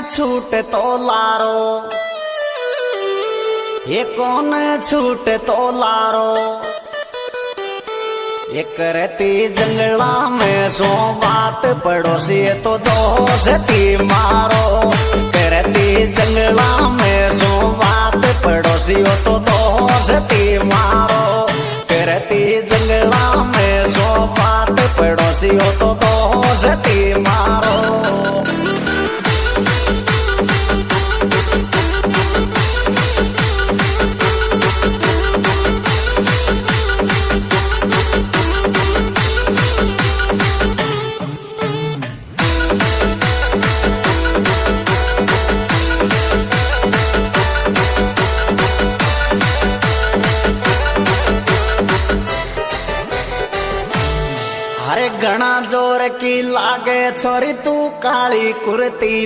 छूटे तो लारो, ये कौन छूटे तो लारो। ये करती जंगला में सो बात पड़ोसी तो दोस्ती मारो। करती जंगला में सो बात पड़ोसी तो दोस्ती मारो। करती जंगला में सो बात पड़ोसी तो दोस्ती मारो। अरे घना जोर की लागे छोरी तू काली कुर्ती